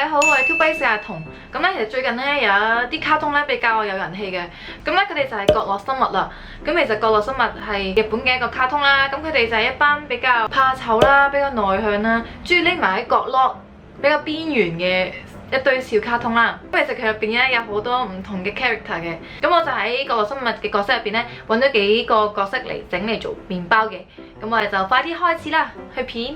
位好，我係 2B4阿彤。咁咧，其實最近咧有啲卡通咧比較有人氣嘅。咁咧，佢哋就係角落生物啦。咁其實角落生物係日本嘅一個卡通啦。咁佢哋就係一班比較怕醜啦、比較內向啦，中意匿埋喺角落、比較邊緣嘅一堆小卡通啦。咁其實佢入邊咧有好多唔同嘅 character 嘅。咁我就喺角落生物嘅角色入邊咧揾咗幾個角色嚟整嚟做麵包嘅。咁我哋就快啲開始啦，去片。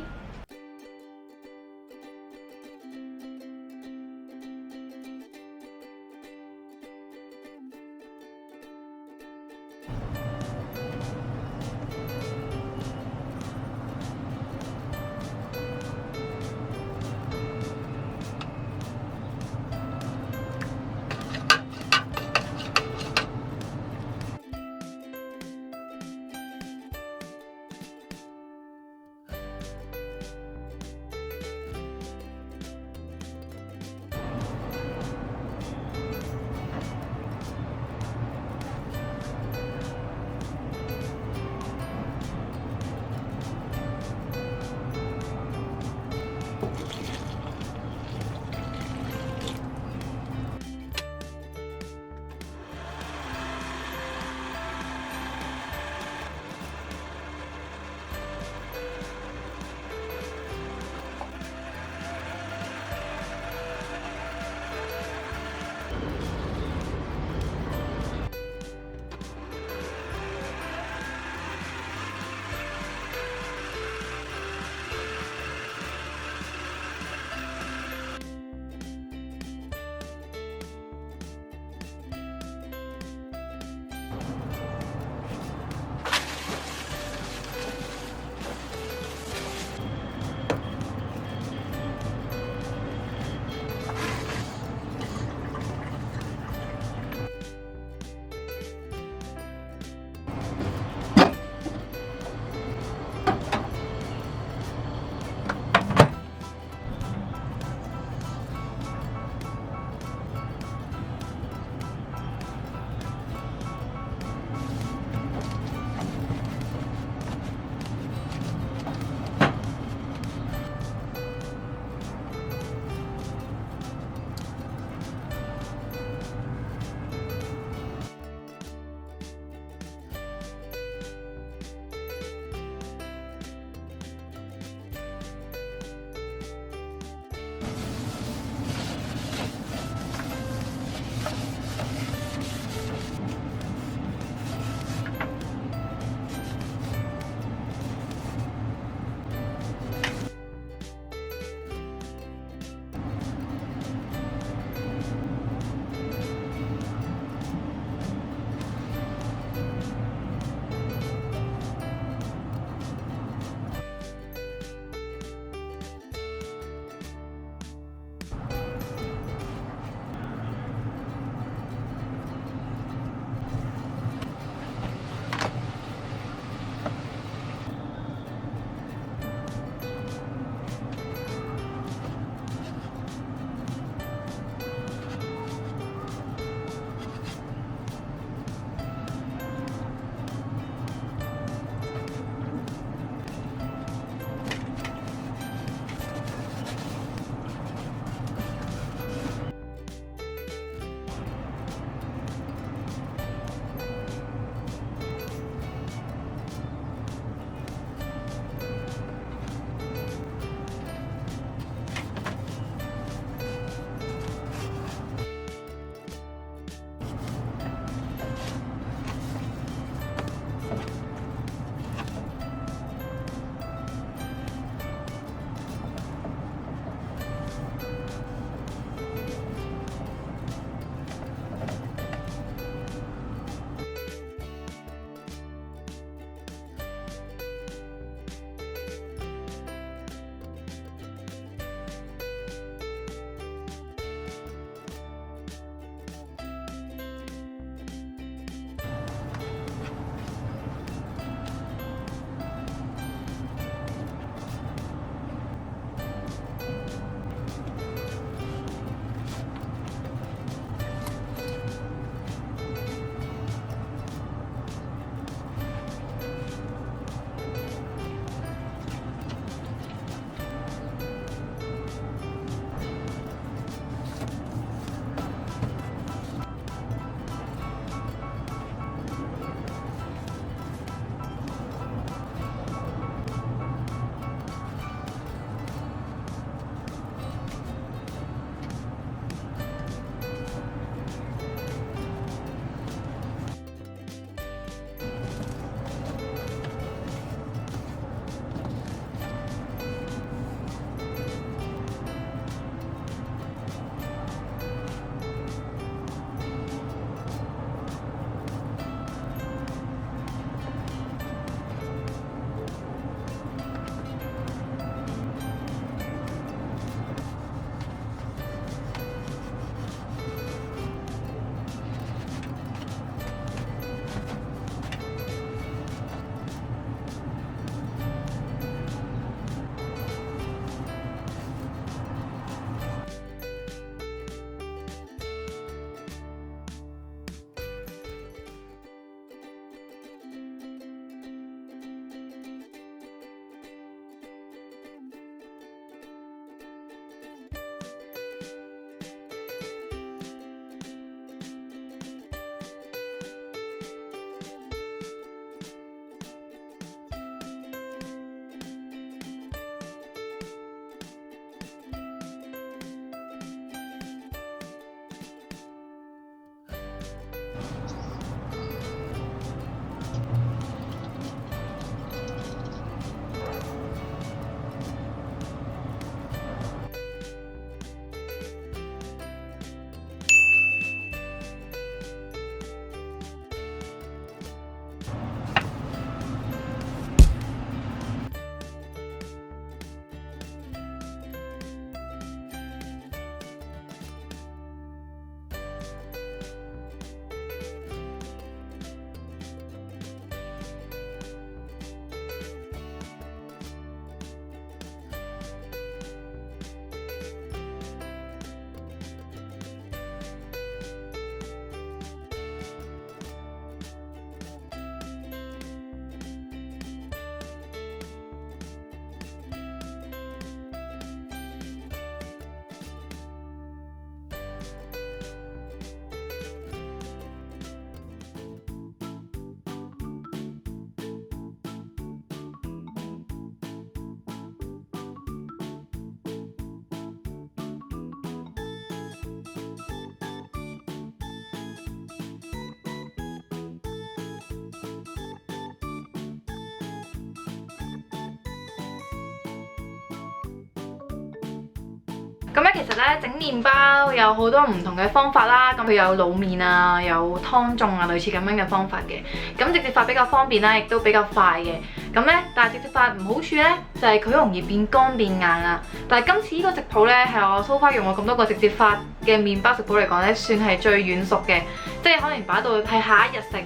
咁咧其實咧整麵包有好多唔同嘅方法啦，咁佢有滷麵啊，有湯種啊，類似咁樣嘅方法嘅。咁直接發比較方便啦，亦都比較快嘅。咁咧，但係直接發唔好處咧，就係佢好容易變乾變硬啊。但係今次呢個食譜咧，係我so far用過咁多個直接發嘅麵包食譜嚟講咧，算係最軟熟嘅，即係可能擺到係下一日食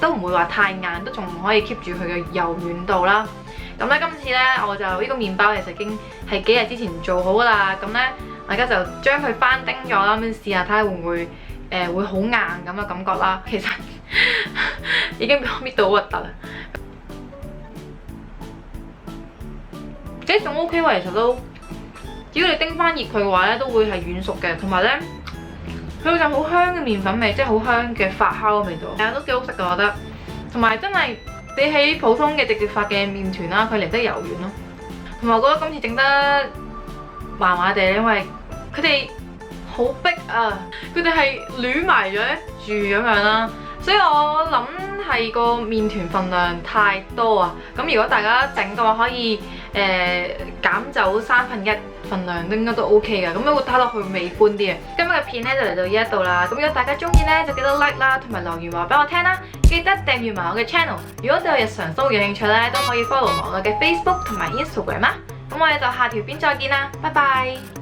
都唔會話太硬，都仲可以 keep 住佢嘅柔軟度啦。咁咧今次咧我就呢個麵包其實已經係幾日之前做好噶啦，咁咧我而家就將佢翻叮咗啦，咁試下睇下會唔會會好硬咁嘅感覺啦。其實已經俾我搣到好核突啦，即係仲 OK 喎，其實都只要你叮翻熱佢嘅話咧，都會係軟熟嘅，同埋咧佢有陣好香嘅麵粉味，即係好香嘅發酵嘅味道，係啊都幾好食㗎我覺得，同埋真係。比起普通嘅直接發嘅麵團啦，佢嚟得柔軟咯，同埋我覺得今次整得麻麻地，因為佢哋好逼啊，佢哋係攣埋咗住咁樣啦，所以我諗係個麵團份量太多啊。咁如果大家整嘅話，可以減走1/3份量都應該都 OK 嘅，咁樣會睇落去美觀啲嘅。今日嘅片咧就嚟到呢一度啦，咁如果大家中意咧就記得 like 啦，同埋留言話俾我聽啦，記得訂閱埋我嘅 channel。如果對我日常生活有興趣咧，都可以 follow 埋我嘅 Facebook 同埋 Instagram 啦。咁我哋就下條片再見啦，拜拜。